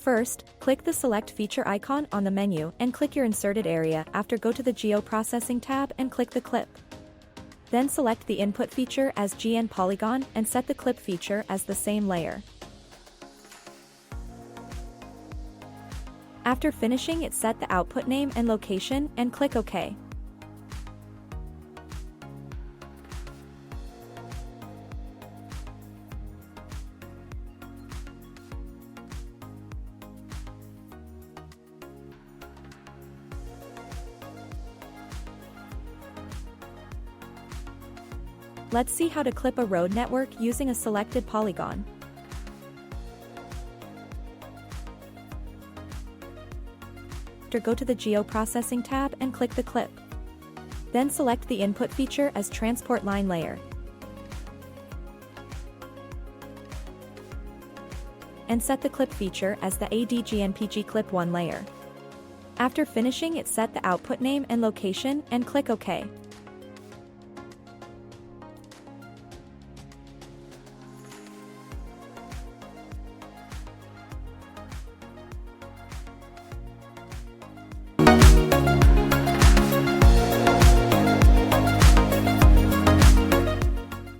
First, click the Select Feature icon on the menu and click your inserted area. After, go to the Geoprocessing tab and click the clip. Then select the Input feature as GN Polygon and set the Clip feature as the same layer. After finishing it, set the output name and location and click OK. Let's see how to clip a road network using a selected polygon. After, go to the Geoprocessing tab and click the clip. Then select the Input feature as Transport Line layer. And set the Clip feature as the AdGNPG Clip 1 layer. After finishing it, set the output name and location and click OK.